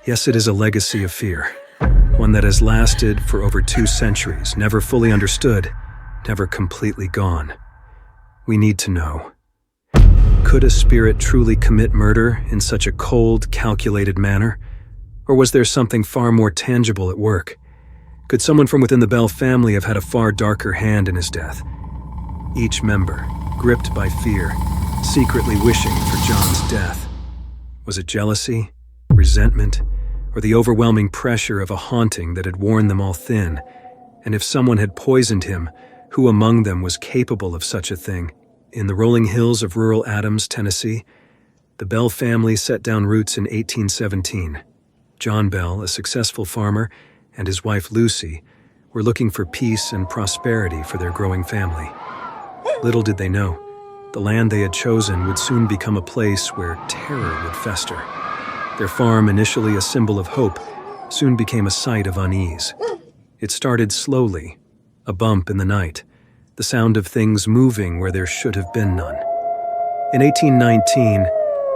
Yes, it is a legacy of fear, one that has lasted for over 2 centuries, never fully understood, never completely gone. We need to know. Could a spirit truly commit murder in such a cold, calculated manner? Or was there something far more tangible at work? Could someone from within the Bell family have had a far darker hand in his death? Each member, gripped by fear, secretly wishing for John's death. Was it jealousy, resentment, or the overwhelming pressure of a haunting that had worn them all thin? And if someone had poisoned him, who among them was capable of such a thing? In the rolling hills of rural Adams, Tennessee, the Bell family set down roots in 1817. John Bell, a successful farmer, and his wife Lucy were looking for peace and prosperity for their growing family. Little did they know, the land they had chosen would soon become a place where terror would fester. Their farm, initially a symbol of hope, soon became a site of unease. It started slowly, a bump in the night, the sound of things moving where there should have been none. In 1819,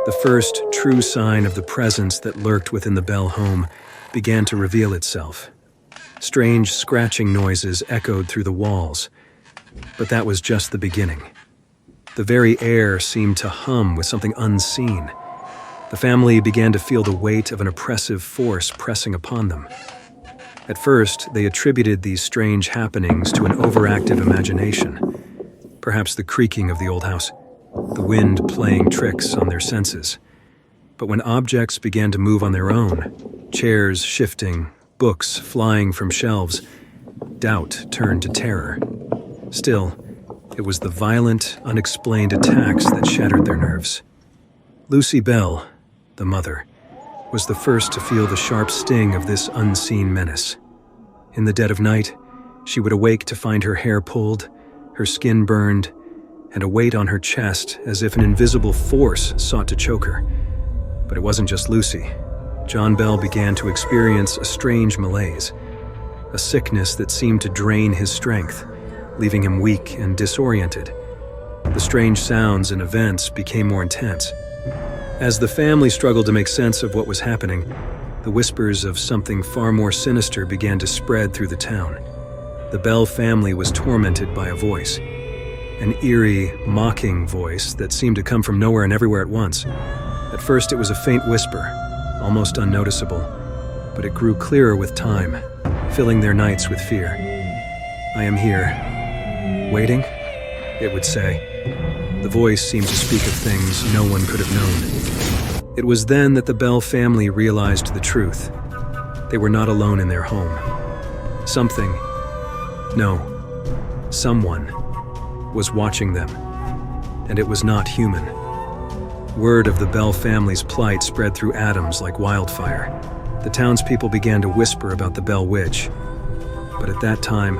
the first true sign of the presence that lurked within the Bell home began to reveal itself. Strange scratching noises echoed through the walls, but that was just the beginning. The very air seemed to hum with something unseen. The family began to feel the weight of an oppressive force pressing upon them. At first, they attributed these strange happenings to an overactive imagination, perhaps the creaking of the old house, the wind playing tricks on their senses. But when objects began to move on their own, chairs shifting, books flying from shelves, doubt turned to terror. Still, it was the violent, unexplained attacks that shattered their nerves. Lucy Bell, the mother, was the first to feel the sharp sting of this unseen menace. In the dead of night, she would awake to find her hair pulled, her skin burned, and a weight on her chest as if an invisible force sought to choke her. But it wasn't just Lucy. John Bell began to experience a strange malaise, a sickness that seemed to drain his strength, leaving him weak and disoriented. The strange sounds and events became more intense. As the family struggled to make sense of what was happening, the whispers of something far more sinister began to spread through the town. The Bell family was tormented by a voice, an eerie, mocking voice that seemed to come from nowhere and everywhere at once. At first it was a faint whisper, almost unnoticeable, but it grew clearer with time, filling their nights with fear. "I am here. Waiting?" it would say. The voice seemed to speak of things no one could have known. It was then that the Bell family realized the truth. They were not alone in their home. Someone was watching them, and it was not human. Word of the Bell family's plight spread through Adams like wildfire. The townspeople began to whisper about the Bell Witch, but at that time,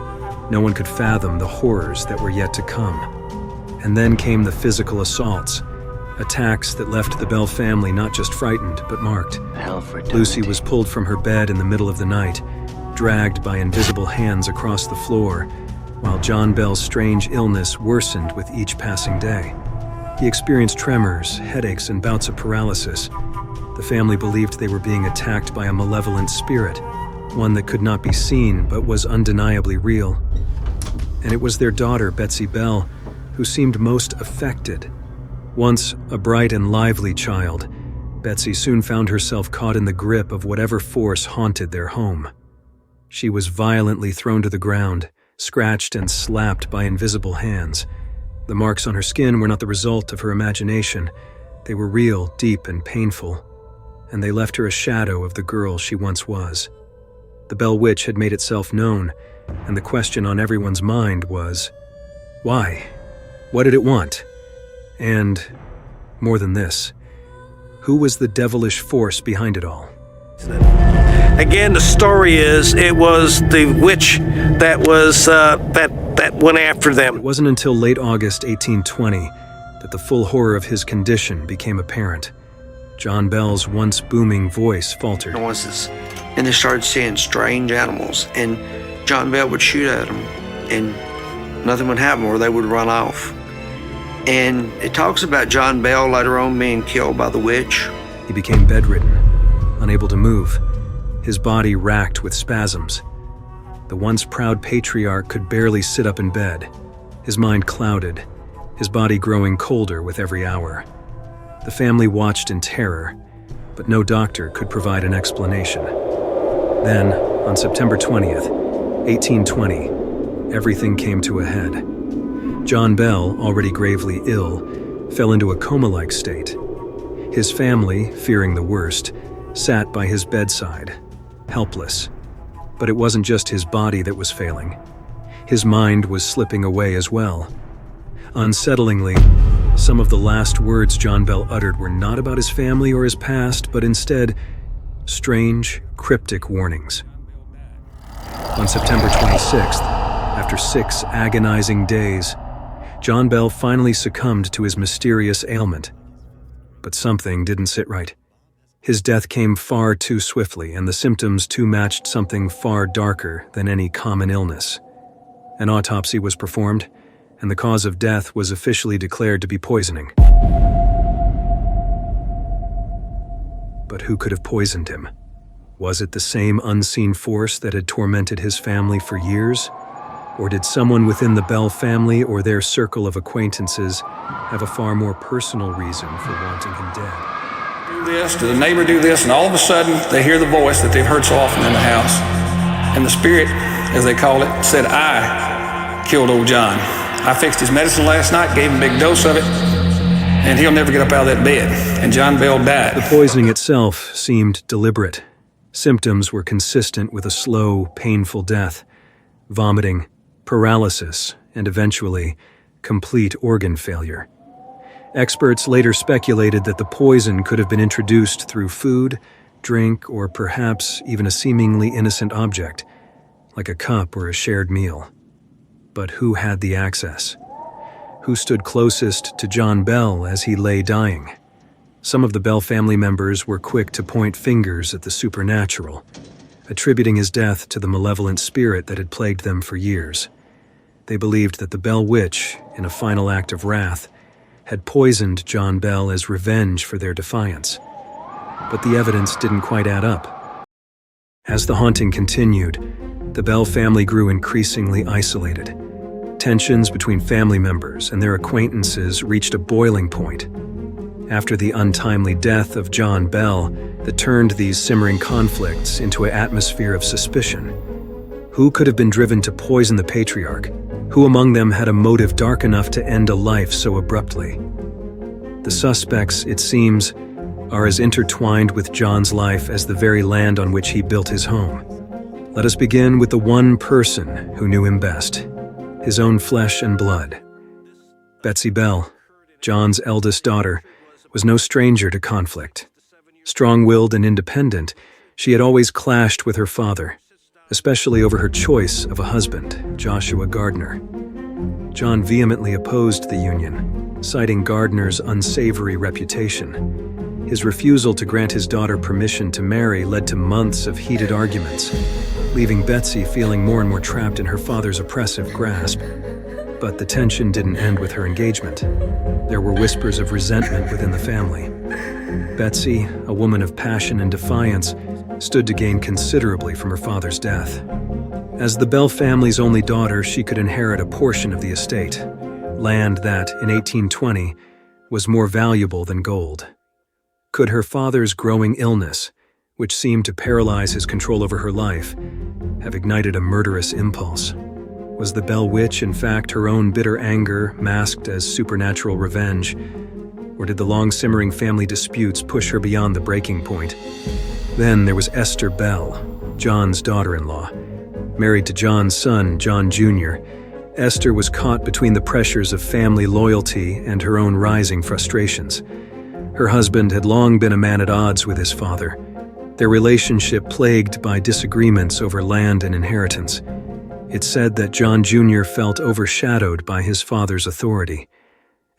no one could fathom the horrors that were yet to come. And then came the physical assaults, attacks that left the Bell family not just frightened, but marked. Lucy was pulled from her bed in the middle of the night, dragged by invisible hands across the floor, while John Bell's strange illness worsened with each passing day. He experienced tremors, headaches, and bouts of paralysis. The family believed they were being attacked by a malevolent spirit, one that could not be seen but was undeniably real. And it was their daughter, Betsy Bell, who seemed most affected. Once a bright and lively child, Betsy soon found herself caught in the grip of whatever force haunted their home. She was violently thrown to the ground, scratched and slapped by invisible hands. The marks on her skin were not the result of her imagination. They were real, deep, and painful, and they left her a shadow of the girl she once was. The Bell Witch had made itself known, and the question on everyone's mind was, why? What did it want? And, more than this, who was the devilish force behind it all? Again, the story is it was the witch that was that went after them. It wasn't until late August 1820 that the full horror of his condition became apparent. John Bell's once booming voice faltered. Noises, and they started seeing strange animals, and John Bell would shoot at them, and nothing would happen, or they would run off. And it talks about John Bell later on being killed by the witch. He became bedridden, unable to move, his body racked with spasms. The once proud patriarch could barely sit up in bed, his mind clouded, his body growing colder with every hour. The family watched in terror, but no doctor could provide an explanation. Then, on September 20th, 1820, everything came to a head. John Bell, already gravely ill, fell into a coma-like state. His family, fearing the worst, sat by his bedside, helpless. But it wasn't just his body that was failing. His mind was slipping away as well. Unsettlingly, some of the last words John Bell uttered were not about his family or his past, but instead, strange, cryptic warnings. On September 26th, after 6 agonizing days, John Bell finally succumbed to his mysterious ailment. But something didn't sit right. His death came far too swiftly, and the symptoms too matched something far darker than any common illness. An autopsy was performed, and the cause of death was officially declared to be poisoning. But who could have poisoned him? Was it the same unseen force that had tormented his family for years? Or did someone within the Bell family or their circle of acquaintances have a far more personal reason for wanting him dead? Do this, do the neighbor do this, and all of a sudden they hear the voice that they've heard so often in the house. And the spirit, as they call it, said, "I killed old John. I fixed his medicine last night, gave him a big dose of it, and he'll never get up out of that bed." And John Bell died. The poisoning itself seemed deliberate. Symptoms were consistent with a slow, painful death: vomiting, paralysis, and eventually, complete organ failure. Experts later speculated that the poison could have been introduced through food, drink, or perhaps even a seemingly innocent object, like a cup or a shared meal. But who had the access? Who stood closest to John Bell as he lay dying? Some of the Bell family members were quick to point fingers at the supernatural, attributing his death to the malevolent spirit that had plagued them for years. They believed that the Bell Witch, in a final act of wrath, had poisoned John Bell as revenge for their defiance. But the evidence didn't quite add up. As the haunting continued, the Bell family grew increasingly isolated. Tensions between family members and their acquaintances reached a boiling point. After the untimely death of John Bell that turned these simmering conflicts into an atmosphere of suspicion. Who could have been driven to poison the patriarch? Who among them had a motive dark enough to end a life so abruptly? The suspects, it seems, are as intertwined with John's life as the very land on which he built his home. Let us begin with the one person who knew him best, his own flesh and blood. Betsy Bell, John's eldest daughter, was no stranger to conflict. Strong-willed and independent, she had always clashed with her father, especially over her choice of a husband, Joshua Gardner. John vehemently opposed the union, citing Gardner's unsavory reputation. His refusal to grant his daughter permission to marry led to months of heated arguments, leaving Betsy feeling more and more trapped in her father's oppressive grasp. But the tension didn't end with her engagement. There were whispers of resentment within the family. Betsy, a woman of passion and defiance, stood to gain considerably from her father's death. As the Bell family's only daughter, she could inherit a portion of the estate, land that, in 1820, was more valuable than gold. Could her father's growing illness, which seemed to paralyze his control over her life, have ignited a murderous impulse? Was the Bell Witch, in fact, her own bitter anger masked as supernatural revenge? Or did the long-simmering family disputes push her beyond the breaking point? Then there was Esther Bell, John's daughter-in-law. Married to John's son, John Jr., Esther was caught between the pressures of family loyalty and her own rising frustrations. Her husband had long been a man at odds with his father, their relationship plagued by disagreements over land and inheritance. It's said that John Jr. felt overshadowed by his father's authority,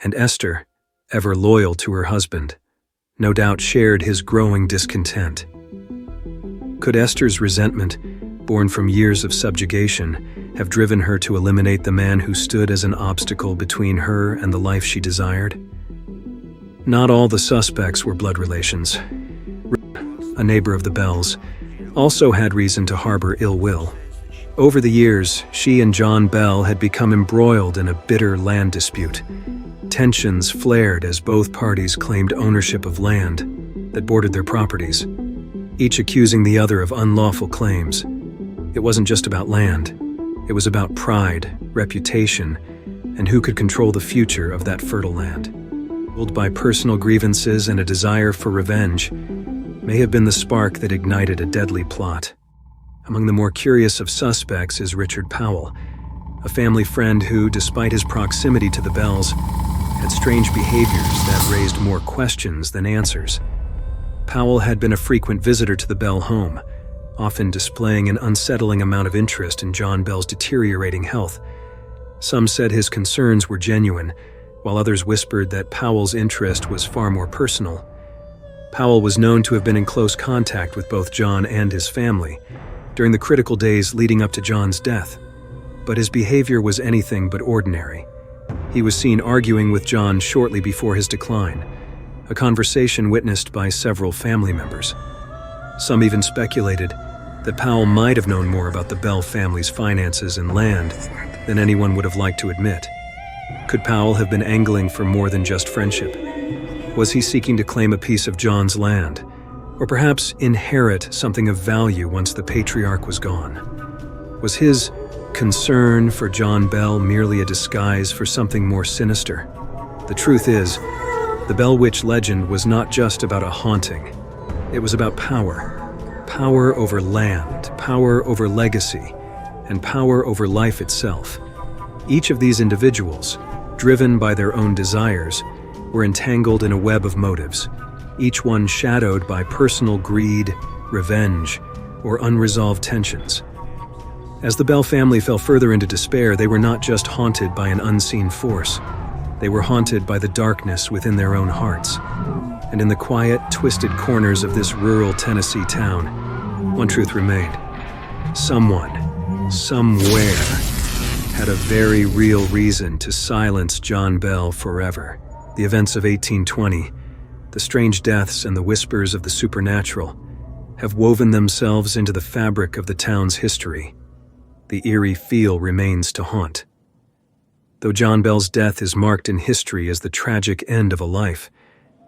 and Esther, ever loyal to her husband, no doubt shared his growing discontent. Could Esther's resentment, born from years of subjugation, have driven her to eliminate the man who stood as an obstacle between her and the life she desired? Not all the suspects were blood relations. a neighbor of the Bells, also had reason to harbor ill will. Over the years, she and John Bell had become embroiled in a bitter land dispute. Tensions flared as both parties claimed ownership of land that bordered their properties, each accusing the other of unlawful claims. It wasn't just about land. It was about pride, reputation, and who could control the future of that fertile land. Ruled by personal grievances and a desire for revenge, may have been the spark that ignited a deadly plot. Among the more curious of suspects is Richard Powell, a family friend who, despite his proximity to the Bells, had strange behaviors that raised more questions than answers. Powell had been a frequent visitor to the Bell home, often displaying an unsettling amount of interest in John Bell's deteriorating health. Some said his concerns were genuine, while others whispered that Powell's interest was far more personal. Powell was known to have been in close contact with both John and his family during the critical days leading up to John's death, but his behavior was anything but ordinary. He was seen arguing with John shortly before his decline, a conversation witnessed by several family members. Some even speculated that Powell might have known more about the Bell family's finances and land than anyone would have liked to admit. Could Powell have been angling for more than just friendship? Was he seeking to claim a piece of John's land, or perhaps inherit something of value once the patriarch was gone? Was his concern for John Bell merely a disguise for something more sinister? The truth is, the Bell Witch legend was not just about a haunting. It was about power. Power over land, power over legacy, and power over life itself. Each of these individuals, driven by their own desires, were entangled in a web of motives, each one shadowed by personal greed, revenge, or unresolved tensions. As the Bell family fell further into despair, they were not just haunted by an unseen force. They were haunted by the darkness within their own hearts. And in the quiet, twisted corners of this rural Tennessee town, one truth remained. Someone, somewhere, had a very real reason to silence John Bell forever. The events of 1820, the strange deaths and the whispers of the supernatural, have woven themselves into the fabric of the town's history. The eerie feel remains to haunt. Though John Bell's death is marked in history as the tragic end of a life,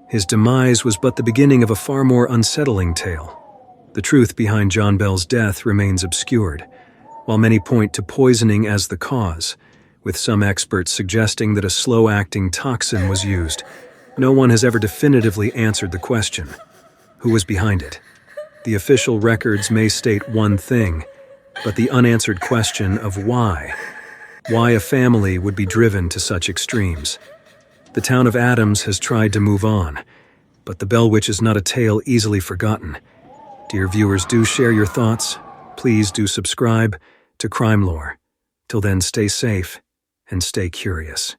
his demise was but the beginning of a far more unsettling tale. The truth behind John Bell's death remains obscured, while many point to poisoning as the cause, with some experts suggesting that a slow-acting toxin was used. No one has ever definitively answered the question: who was behind it? The official records may state one thing, but the unanswered question of why a family would be driven to such extremes. The town of Adams has tried to move on, but the Bell Witch is not a tale easily forgotten. Dear viewers, do share your thoughts. Please do subscribe to Crime Lore. Till then, stay safe and stay curious.